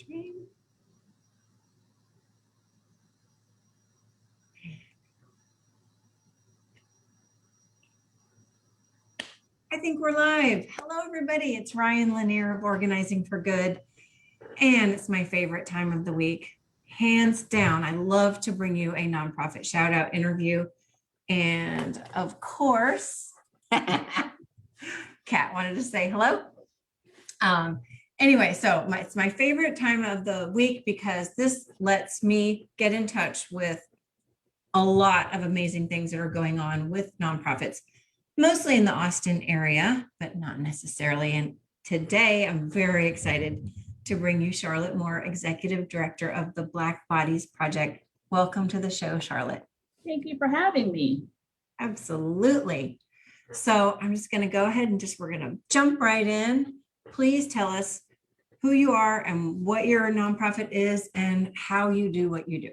stream. I think we're live. Hello, everybody. It's Ryan Lanier of Organizing for Good, and it's my favorite time of the week. Hands down, I love to bring you a nonprofit shout out interview. And of course, Kat wanted to say hello. Anyway, so it's my favorite time of the week because this lets me get in touch with a lot of amazing things that are going on with nonprofits, mostly in the Austin area, but not necessarily. And today I'm very excited to bring you Charlotte Moore, Executive Director of the Black Bodies Project. Welcome to the show, Charlotte. Thank you for having me. Absolutely. So I'm just going to go ahead and we're going to jump right in. Please tell us who you are and what your nonprofit is and how you do what you do.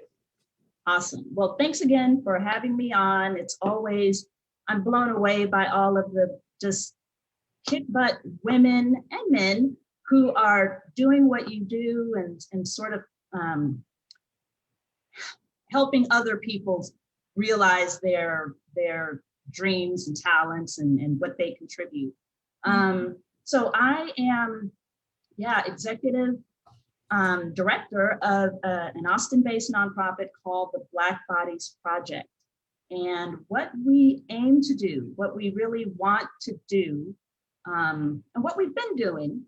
Awesome. Well, thanks again for having me on. I'm blown away by all of the just kick butt women and men who are doing what you do and sort of helping other people realize their dreams and talents and what they contribute. So I am, executive director of an Austin-based nonprofit called the Black Bodies Project. And what we aim to do, what we really want to do, and what we've been doing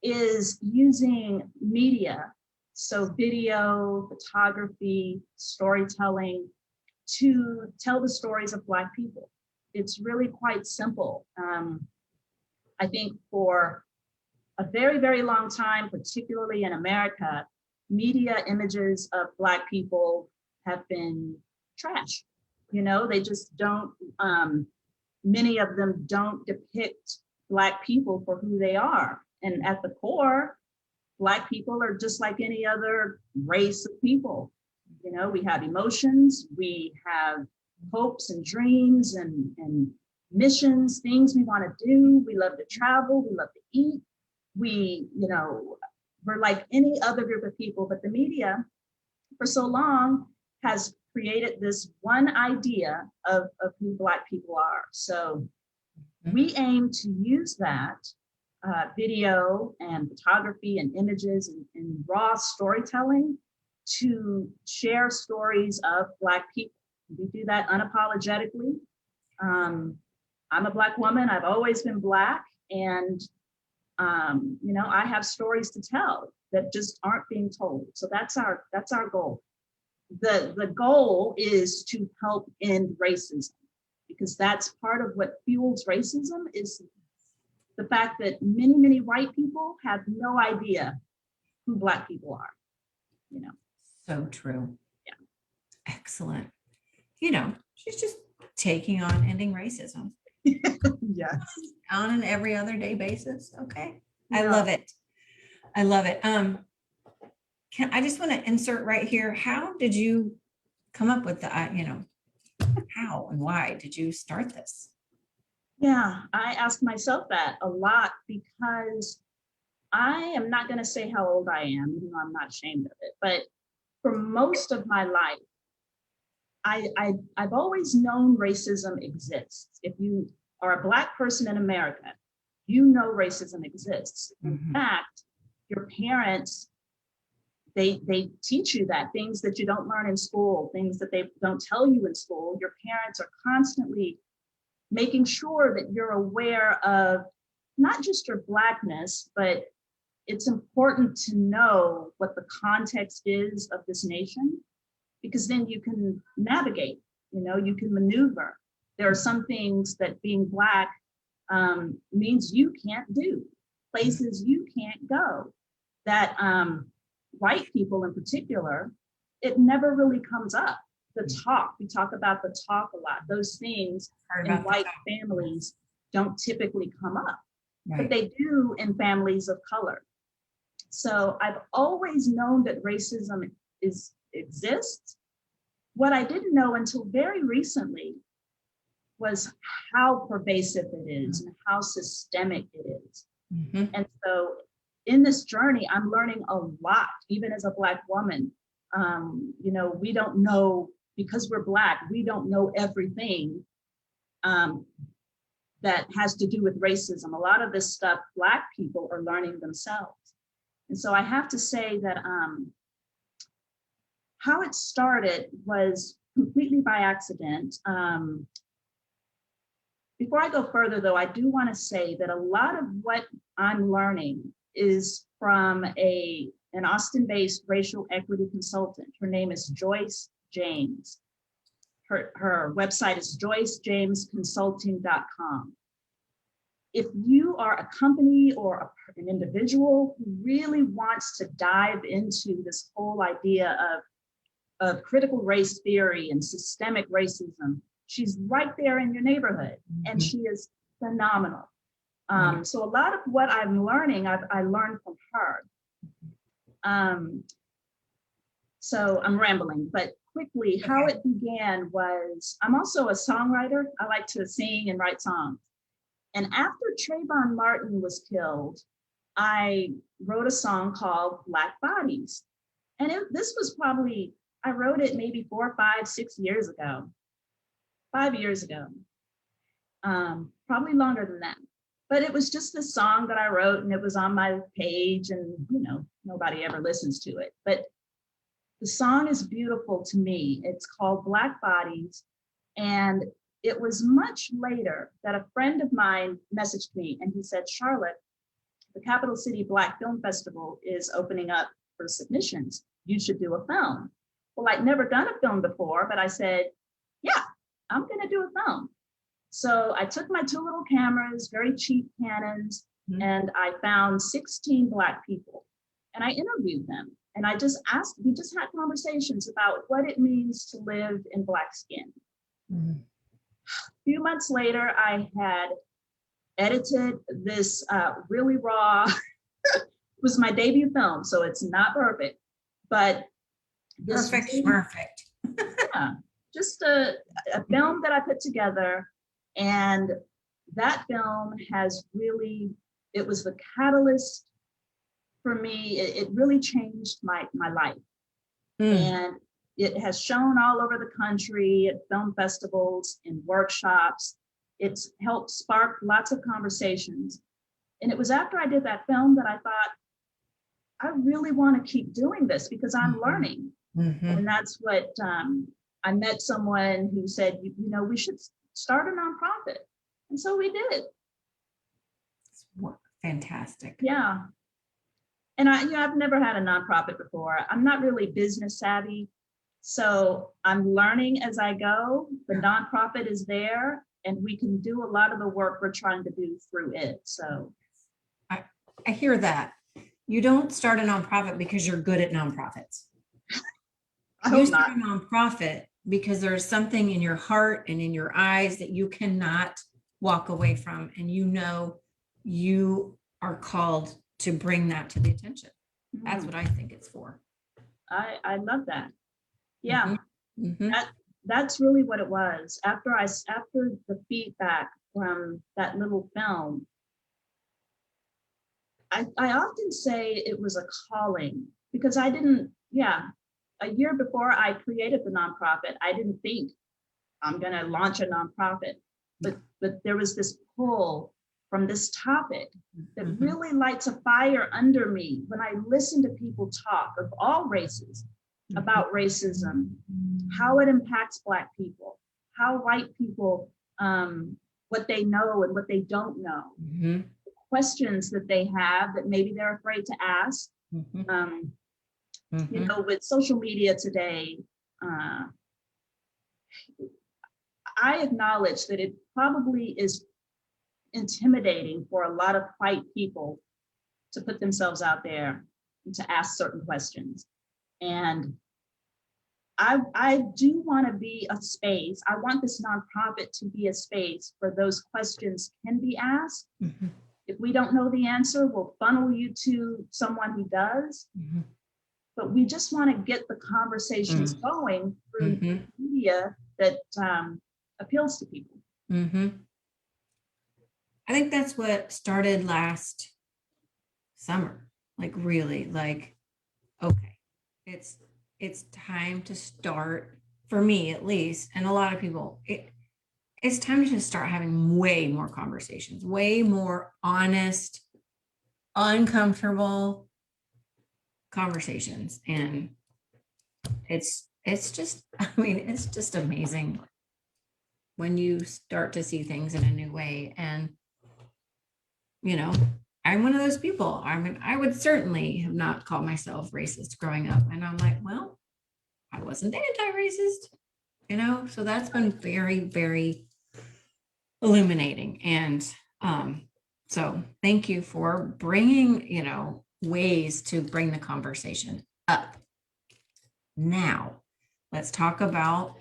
is using media, so video, photography, storytelling, to tell the stories of Black people. It's really quite simple. I think for a very, very long time, particularly in America, media images of Black people have been trash. You know, they just don't, many of them don't depict Black people for who they are. And at the core, Black people are just like any other race of people. You know, we have emotions, we have hopes and dreams and missions, things we want to do. We love to travel, we love to eat. We're like any other group of people, but the media for so long has created this one idea of who Black people are. So we aim to use that video and photography and images and raw storytelling to share stories of Black people. We do that unapologetically. I'm a Black woman, I've always been Black, and I have stories to tell that just aren't being told. So that's our goal. The goal is to help end racism, because that's part of what fuels racism is the fact that many, many white people have no idea who Black people are, So true. Yeah. Excellent. She's just taking on ending racism. Yes. On an every other day basis. Okay. Yeah. I love it. I love it. I just want to insert right here. How did you come up with the, how and why did you start this? Yeah, I ask myself that a lot because I am not going to say how old I am, even though I'm not ashamed of it. But for most of my life, I've always known racism exists. If you are a Black person in America, you know racism exists. In fact, your parents, they teach you that, things that you don't learn in school, things that they don't tell you in school. Your parents are constantly making sure that you're aware of not just your Blackness, but it's important to know what the context is of this nation, because then you can navigate, you can maneuver. There are some things that being Black means you can't do, places you can't go, that white people in particular, it never really comes up. The talk, we talk about the talk a lot. Those things in white families don't typically come up, but they do in families of color. So I've always known that racism exists. What I didn't know until very recently was how pervasive it is and how systemic it is. And so in this journey, I'm learning a lot, even as a Black woman. We don't know, because we're Black, we don't know everything that has to do with racism. A lot of this stuff, Black people are learning themselves. And so I have to say that how it started was completely by accident. Before I go further, though, I do want to say that a lot of what I'm learning is from an Austin-based racial equity consultant. Her name is Joyce James. Her website is joycejamesconsulting.com. If you are a company or an individual who really wants to dive into this whole idea of critical race theory and systemic racism, she's right there in your neighborhood, and she is phenomenal. So a lot of what I'm learning, I learned from her. So I'm rambling, but quickly, how it began was, I'm also a songwriter. I like to sing and write songs. And after Trayvon Martin was killed, I wrote a song called Black Bodies. And this was probably, I wrote it maybe 4, 5, 6 years ago, 5 years ago, probably longer than that. But it was just this song that I wrote, and it was on my page, and nobody ever listens to it. But the song is beautiful to me. It's called Black Bodies. And it was much later that a friend of mine messaged me, and he said, Charlotte, the Capital City Black Film Festival is opening up for submissions. You should do a film. Well, I'd never done a film before, but I said, yeah, I'm gonna do a film. So I took my 2 little cameras, very cheap Canons, and I found 16 Black people, and I interviewed them. And we just had conversations about what it means to live in Black skin. A few months later, I had edited this really raw, it was my debut film, so it's not perfect, but this perfect. Yeah, just a film that I put together, and that film has really, it was the catalyst for me. It really changed my life. And it has shown all over the country at film festivals, in workshops. It's helped spark lots of conversations. And it was after I did that film that I thought, I really want to keep doing this because I'm learning. And that's what I met someone who said, we should start a nonprofit. And so we did. Fantastic. Yeah. And I've never had a nonprofit before. I'm not really business savvy. So I'm learning as I go. The nonprofit is there, and we can do a lot of the work we're trying to do through it. So I hear that. You don't start a nonprofit because you're good at nonprofits. You start a nonprofit because there's something in your heart and in your eyes that you cannot walk away from. And you are called to bring that to the attention. That's what I think it's for. I love that. Yeah, that's really what it was. After the feedback from that little film, I often say it was a calling, because I didn't, a year before I created the nonprofit, I didn't think I'm going to launch a nonprofit, but there was this pull from this topic that really lights a fire under me when I listen to people talk of all races about racism, how it impacts Black people, how white people, what they know and what they don't know, questions that they have that maybe they're afraid to ask. With social media today, I acknowledge that it probably is intimidating for a lot of white people to put themselves out there and to ask certain questions. And I do want to be a space. I want this nonprofit to be a space where those questions can be asked. If we don't know the answer, we'll funnel you to someone who does. But we just want to get the conversations going through media that appeals to people. I think that's what started last summer. like really, like, okay, it's time to start, for me at least, and a lot of people, it's time to start having way more conversations, way more honest, uncomfortable conversations. And it's just, I mean, it's just amazing when you start to see things in a new way. And, you know, I'm one of those people. I mean, I would certainly have not called myself racist growing up. And I'm like, well, I wasn't anti-racist, so that's been very, very illuminating. And so thank you for bringing, ways to bring the conversation up. Now, let's talk about,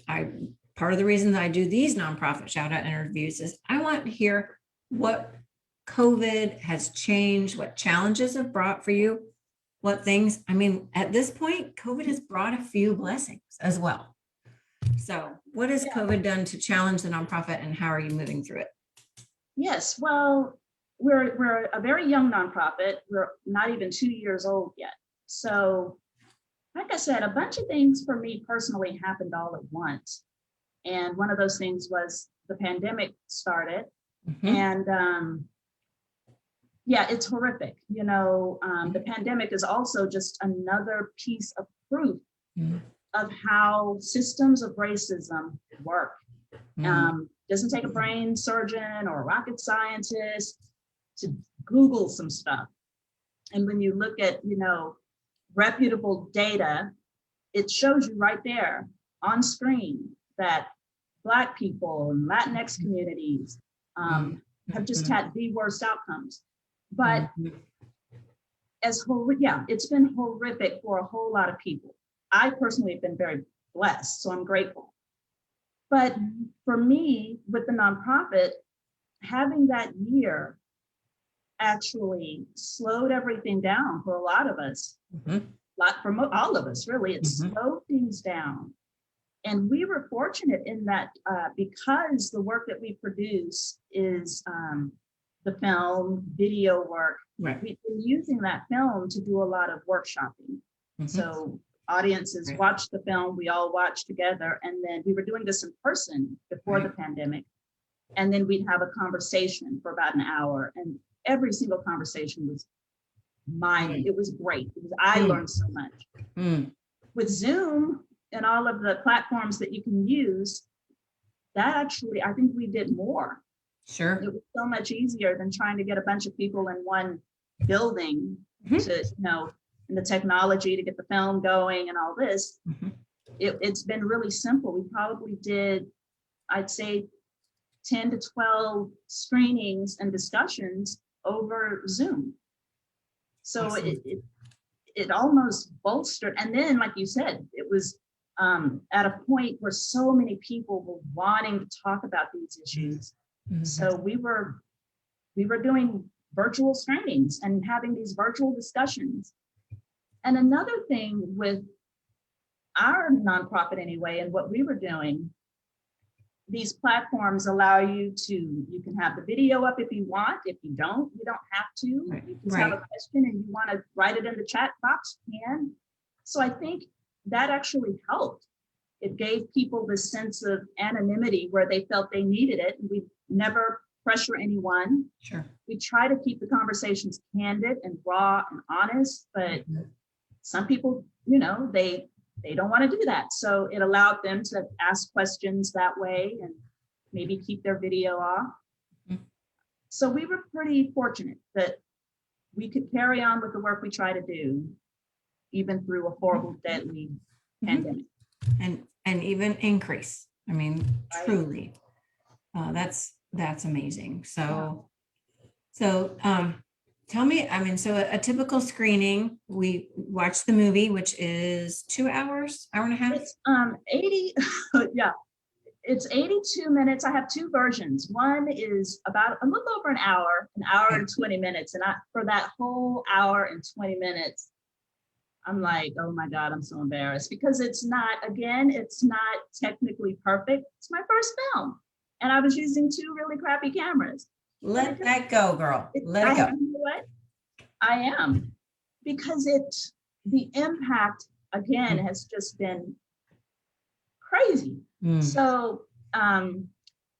part of the reason that I do these nonprofit shout out interviews is I want to hear what COVID has changed, what challenges have brought for you, what things, I mean, at this point, COVID has brought a few blessings as well. So what has COVID done to challenge the nonprofit, and how are you moving through it? Yes, well, we're a very young nonprofit. We're not even 2 years old yet. So like I said, a bunch of things for me personally happened all at once. And one of those things was the pandemic started. And yeah, it's horrific. The pandemic is also just another piece of proof of how systems of racism work. Doesn't take a brain surgeon or a rocket scientist to Google some stuff. And when you look at, reputable data, it shows you right there on screen that Black people and Latinx communities have just had the worst outcomes. But it's been horrific for a whole lot of people. I personally have been very blessed, so I'm grateful. But for me, with the nonprofit, having that year actually slowed everything down for a lot of us. All of us, really, it slowed things down. And we were fortunate in that because the work that we produce is the film, video work, right. We've been using that film to do a lot of workshopping. So audiences watch the film, we all watch together, and then we were doing this in person before the pandemic. And then we'd have a conversation for about an hour, and every single conversation was mine. It was great. I learned so much. With Zoom and all of the platforms that you can use, that actually, I think we did more. Sure. It was so much easier than trying to get a bunch of people in one building to, and the technology to get the film going and all this. It's been really simple. We probably did, I'd say, 10 to 12 screenings and discussions over Zoom. So awesome. It almost bolstered. And then, like you said, it was at a point where so many people were wanting to talk about these issues. So we were doing virtual screenings and having these virtual discussions. And another thing with our nonprofit anyway, and what we were doing, these platforms allow you can have the video up if you want. If you don't have to. Right. You just have a question and you want to write it in the chat box, you can. So I think that actually helped. It gave people this sense of anonymity where they felt they needed it. We never pressure anyone. Sure. We try to keep the conversations candid and raw and honest, but some people, they don't want to do that. So it allowed them to ask questions that way and maybe keep their video off. So we were pretty fortunate that we could carry on with the work we try to do, even through a horrible, deadly pandemic. And even increase. I mean, truly, that's amazing. So tell me, I mean, so a typical screening, we watch the movie, which is 2 hours, hour and a half? It's 80, yeah. It's 82 minutes. I have two versions. One is about a little over an hour and 20 minutes. And for that whole hour and 20 minutes, I'm like, oh my God, I'm so embarrassed because it's not technically perfect. It's my first film. And I was using two really crappy cameras. Let that go, girl. Let it go. You know what? I am. because the impact again has just been crazy. So I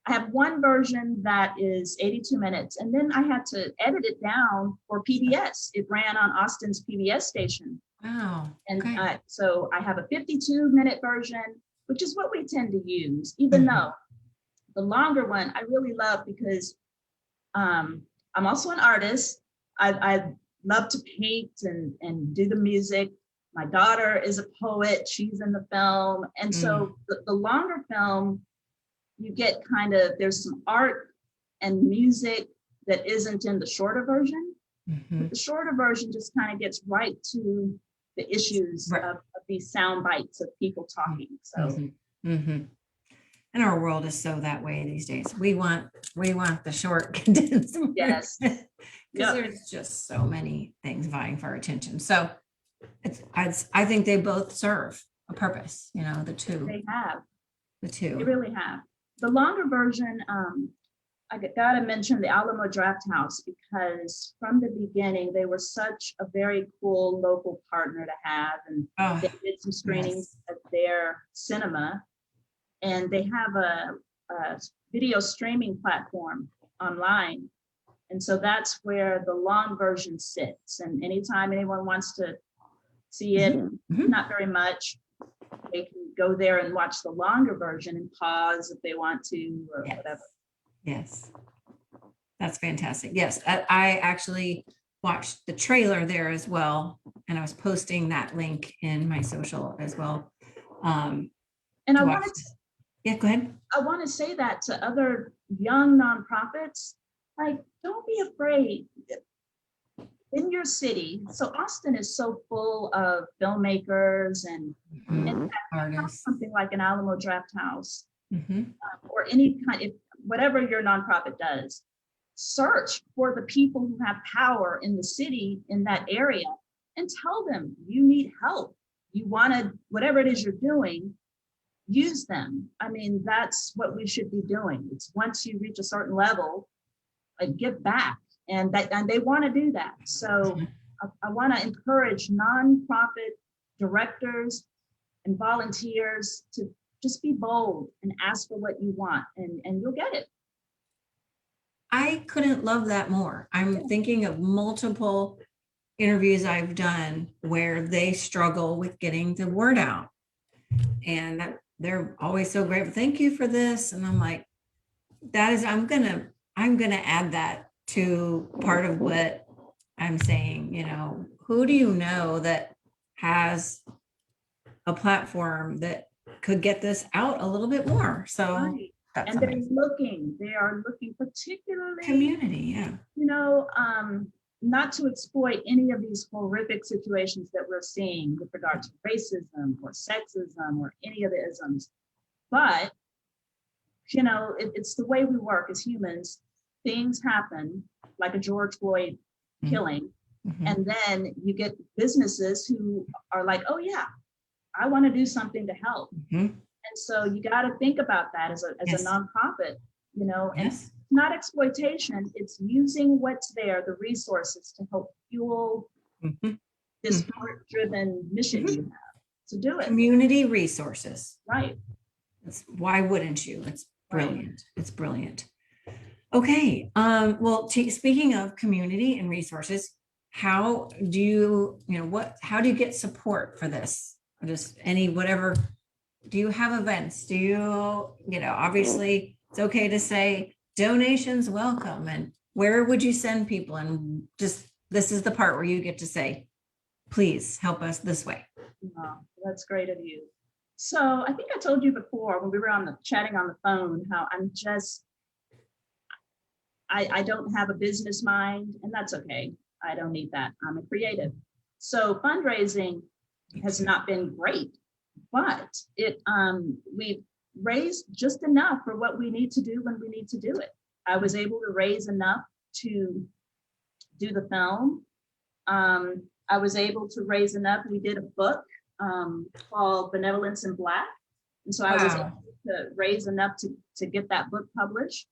have one version that is 82 minutes, and then I had to edit it down for PBS. It ran on Austin's PBS station. Wow. And Okay. so I have a 52-minute version, which is what we tend to use, even though the longer one I really love because I'm also an artist. I love to paint and do the music. My daughter is a poet. She's in the film. And so the longer film, you get kind of, there's some art and music that isn't in the shorter version. But the shorter version just kind of gets right to the issues of these sound bites of people talking. So and our world is so that way these days. We want the short condensed. Yes. Because there's just so many things vying for our attention. So I think they both serve a purpose, you know, the two. They really have. The longer version, I gotta mention the Alamo Drafthouse, because from the beginning, they were such a very cool local partner to have. And they did some screenings at their cinema. And they have a video streaming platform online. And so that's where the long version sits. And anytime anyone wants to see it, not very much, they can go there and watch the longer version and pause if they want to or whatever. Yes. That's fantastic. Yes, I actually watched the trailer there as well. And I was posting that link in my social as well. And I wanted to, yeah, go ahead. I want to say that to other young nonprofits, like, don't be afraid. In your city, so Austin is so full of filmmakers and artists. Something like an Alamo Drafthouse or any kind, whatever your nonprofit does, search for the people who have power in the city, in that area, and tell them you need help. You want to, whatever it is you're doing, use them. I mean, that's what we should be doing. It's once you reach a certain level, like, give back. And they want to do that. So I want to encourage nonprofit directors and volunteers to just be bold and ask for what you want, and you'll get it. I couldn't love that more. I'm thinking of multiple interviews I've done where they struggle with getting the word out. And they're always so grateful. Thank you for this. And I'm like, I'm gonna add that to part of what I'm saying. You know, who do you know that has a platform that could get this out a little bit more? So and they are looking particularly community, you know, not to exploit any of these horrific situations that we're seeing with regard to racism or sexism or any of the isms, but you know, it's the way we work as humans. Things happen, like a George Floyd killing, and then you get businesses who are like, oh yeah, I want to do something to help. And so you got to think about that as a nonprofit, you know, and it's not exploitation, it's using what's there, the resources, to help fuel this heart-driven mission you have to do it. Community resources. Right. Why wouldn't you? It's brilliant. Right. It's brilliant. Okay. Well, speaking of community and resources, how do you get support for this? Or just whatever, do you have events? Do you obviously it's okay to say donations welcome, and where would you send people? And just, this is the part where you get to say, please help us this way. Oh, that's great of you. So I think I told you before when we were chatting on the phone, how I don't have a business mind, and that's okay. I don't need that. I'm a creative. So fundraising has not been great, but we've raised just enough for what we need to do when we need to do it. I was able to raise enough to do the film. I was able to raise enough. We did a book called Benevolence in Black. And so I was able to raise enough to get that book published.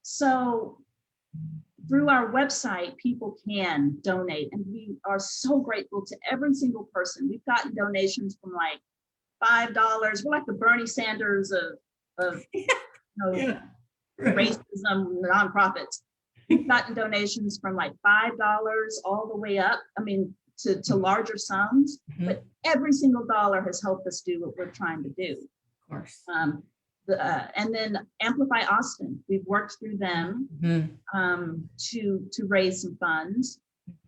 So through our website, people can donate, and we are so grateful to every single person. We've gotten donations from like $5. We're like the Bernie Sanders of Yeah. Right. racism nonprofits. We've gotten donations from like $5 all the way up. I mean, to larger sums, but every single dollar has helped us do what we're trying to do. Of course. And then Amplify Austin, we've worked through them to raise some funds.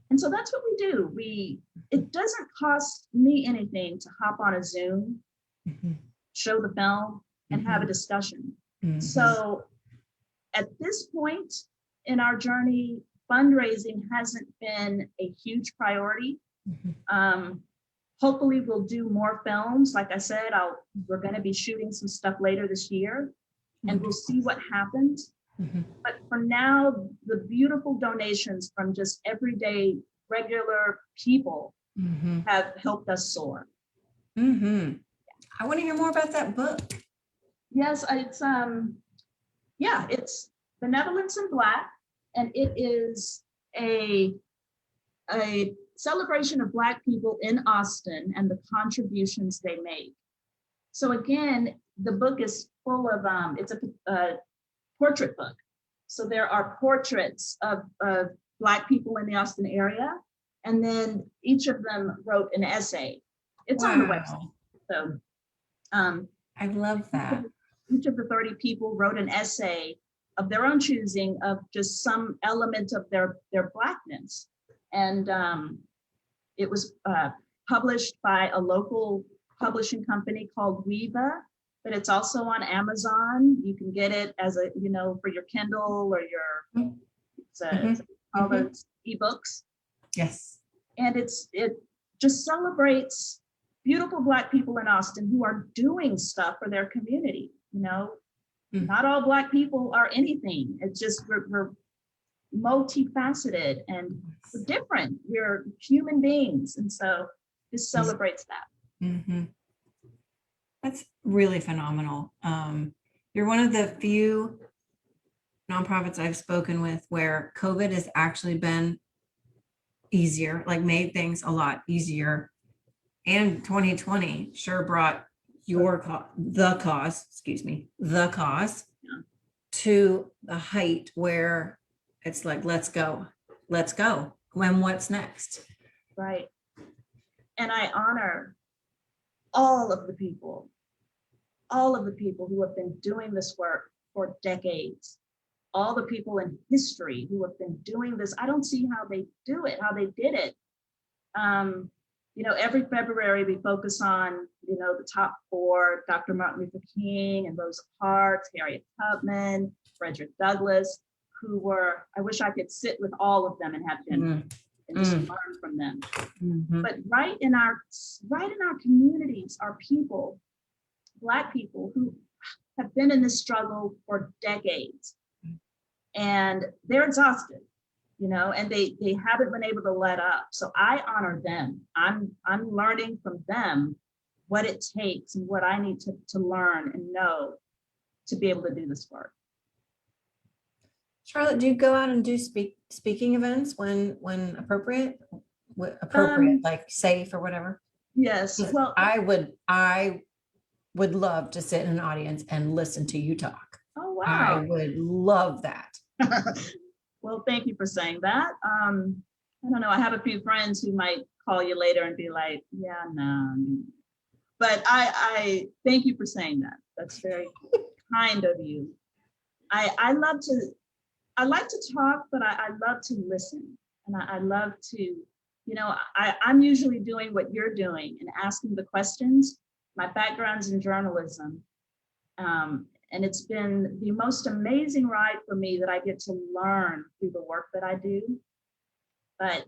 And so that's what we do. It doesn't cost me anything to hop on a Zoom, show the film, and have a discussion. So at this point in our journey, fundraising hasn't been a huge priority. Hopefully we'll do more films. Like I said, we're going to be shooting some stuff later this year, and we'll see what happens. But for now, the beautiful donations from just everyday, regular people have helped us soar. I want to hear more about that book. Yes, it's Benevolence in Black, and it is a celebration of Black people in Austin and the contributions they make. So again, the book is full of, it's a portrait book. So there are portraits of Black people in the Austin area, and then each of them wrote an essay. It's on the website. So I love that. Each of the 30 people wrote an essay of their own choosing of just some element of their Blackness. And it was published by a local publishing company called Weeva, but it's also on Amazon. You can get it as for your Kindle or your, all those ebooks. Yes. And it just celebrates beautiful Black people in Austin who are doing stuff for their community. Not all Black people are anything. It's just we're multifaceted and we're different. We're human beings, and so this celebrates that. That's really phenomenal. You're one of the few nonprofits I've spoken with where COVID has actually been easier, like made things a lot easier. And 2020 sure brought the cause to the height where it's like, let's go. When what's next? Right. And I honor all of the people who have been doing this work for decades, all the people in history who have been doing this. I don't see how they do it, how they did it. Every February we focus on, the top 4, Dr. Martin Luther King and Rosa Parks, Harriet Tubman, Frederick Douglass, I wish I could sit with all of them and have dinner and just learn from them. But right in our communities are people, Black people who have been in this struggle for decades, and they're exhausted, and they haven't been able to let up. So I honor them. I'm learning from them what it takes and what I need to learn and know to be able to do this work. Charlotte, do you go out and do speaking events when appropriate? Like safe or whatever? Yes. Well, I would love to sit in an audience and listen to you talk. Oh, wow. I would love that. Well, thank you for saying that. I don't know. I have a few friends who might call you later and be like, yeah, no. But I thank you for saying that. That's very kind of you. I like to talk, but I love to listen. And I love to, I'm usually doing what you're doing and asking the questions. My background's in journalism. And it's been the most amazing ride for me that I get to learn through the work that I do. But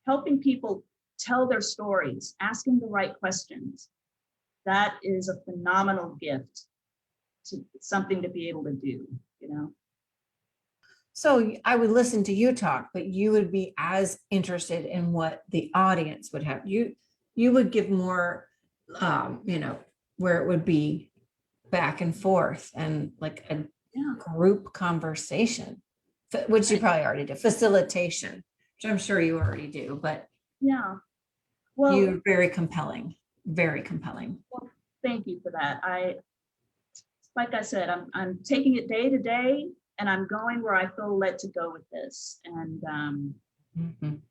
helping people tell their stories, asking the right questions, that is a phenomenal gift, something to be able to do, So I would listen to you talk, but you would be as interested in what the audience would have. You would give more, where it would be back and forth and like a group conversation. which you probably already do, facilitation, which I'm sure you already do, but Yeah. Well, you're very compelling, very compelling. well, thank you for that. Like I said, I'm taking it day to day, and I'm going where I feel led to go with this. And Mhm.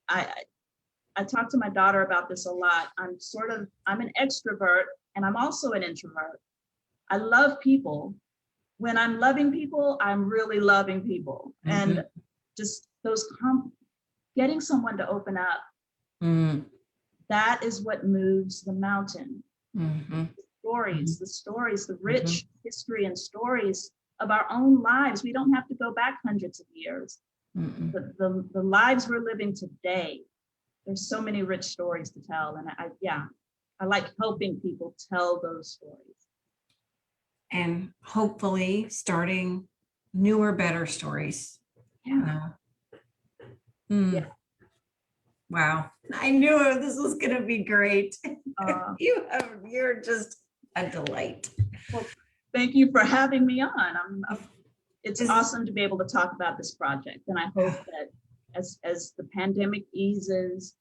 I I talk to my daughter about this a lot. I'm an extrovert, and I'm also an introvert. I love people. When I'm loving people, I'm really loving people. And just getting someone to open up, Mhm. that is what moves the mountain. Mhm. The rich history and stories of our own lives. We don't have to go back hundreds of years. Mhm. The lives we're living today, there's so many rich stories to tell. And I like helping people tell those stories. And hopefully starting newer, better stories. Yeah. Mm. Yeah. Wow. I knew this was going to be great. Uh, You're just a delight. well, thank you for having me on. It's This- awesome to be able to talk about this project. And I hope that as the pandemic eases,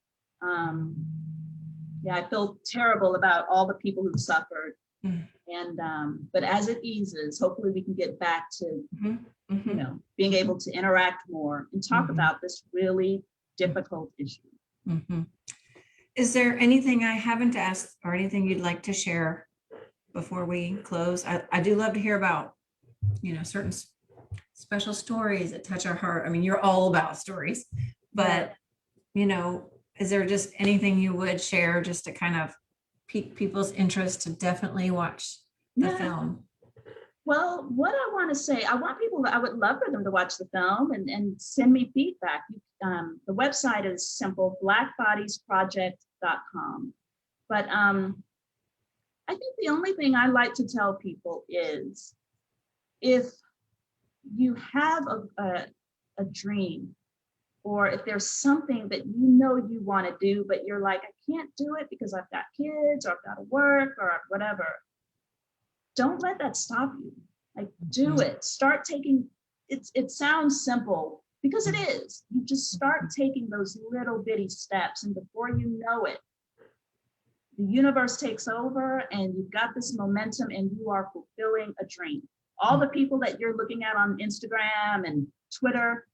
I feel terrible about all the people who've suffered. Mm. And but as it eases, hopefully we can get back to Mhm. being able to interact more and talk about this really difficult issue. Mhm. Is there anything I haven't asked or anything you'd like to share before we close? I do love to hear about, certain special stories that touch our heart. I mean, you're all about stories, but is there just anything you would share just to kind of pique people's interest to definitely watch the Yeah. film? Well, what I want to say, I would love for them to watch the film and send me feedback. The website is simple, blackbodiesproject.com. But I think the only thing I like to tell people is if you have a dream, or if there's something that you want to do, but you're like, I can't do it because I've got kids or I've got to work or whatever, don't let that stop you. Like, do it. Start taking it sounds simple because it is. You just start taking those little bitty steps, and before you know it, the universe takes over and you've got this momentum and you are fulfilling a dream. All the people that you're looking at on Instagram and Twitter,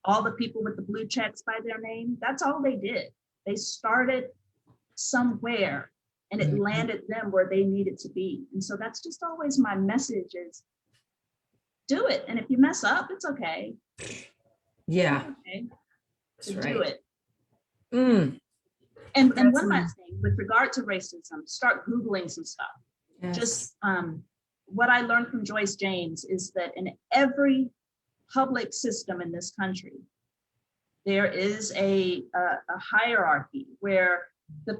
all the people with the blue checks by their name, that's all they did. They started somewhere and it landed them where they needed to be. And so that's just always my message is do it. And if you mess up, it's okay. Yeah. It's okay That's to right. do it. Mm. And one last thing with regard to racism, start Googling some stuff. Yes. Just what I learned from Joyce James is that in every public system in this country, there is a hierarchy where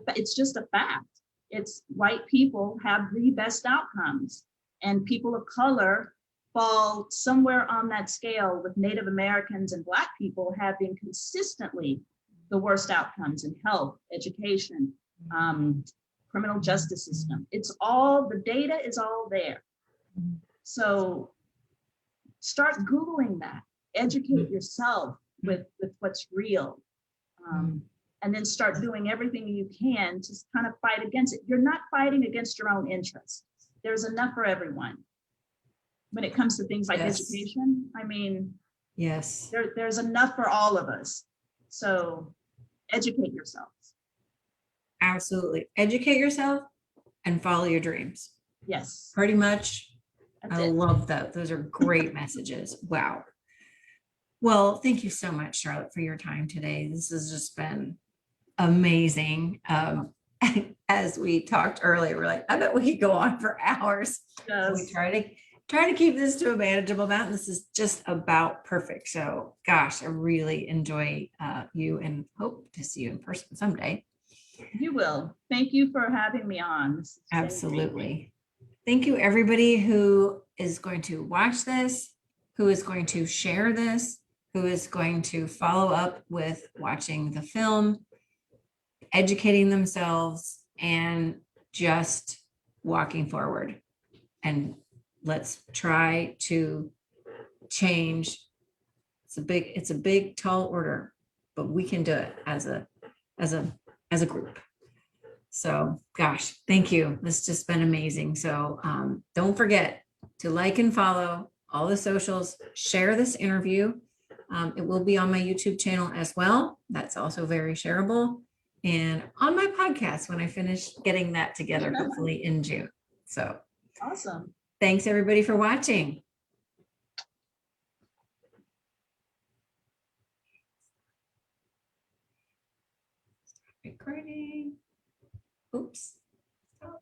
it's just a fact. It's white people have the best outcomes, and people of color fall somewhere on that scale, with Native Americans and Black people having consistently the worst outcomes in health, education, criminal justice system. The data is all there. So start Googling that, educate yourself with what's real. And then start doing everything you can to kind of fight against it. You're not fighting against your own interests. There's enough for everyone. When it comes to things like education, I mean, yes, there's enough for all of us. So educate yourselves. Absolutely. Educate yourself and follow your dreams. Yes. Pretty much. That's I it. love that. Those are great messages. Wow. Well, thank you so much, Charlotte, for your time today. This has just been amazing. As we talked earlier, we're like, I bet we could go on for hours. Yes. We try to keep this to a manageable amount. This is just about perfect. So gosh, I really enjoy you and hope to see you in person someday. You will. Thank you for having me on. Absolutely. Thank you, everybody who is going to watch this, who is going to share this, who is going to follow up with watching the film, educating themselves, and just walking forward. And let's try to change It's a big, tall order, but we can do it as a group. So gosh, thank you. This has just been amazing. So don't forget to like and follow all the socials, share this interview. It will be on my YouTube channel as well. That's also very shareable. And on my podcast when I finish getting that together, hopefully in June. So Awesome. thanks everybody for watching. Recording. Oops. Stop.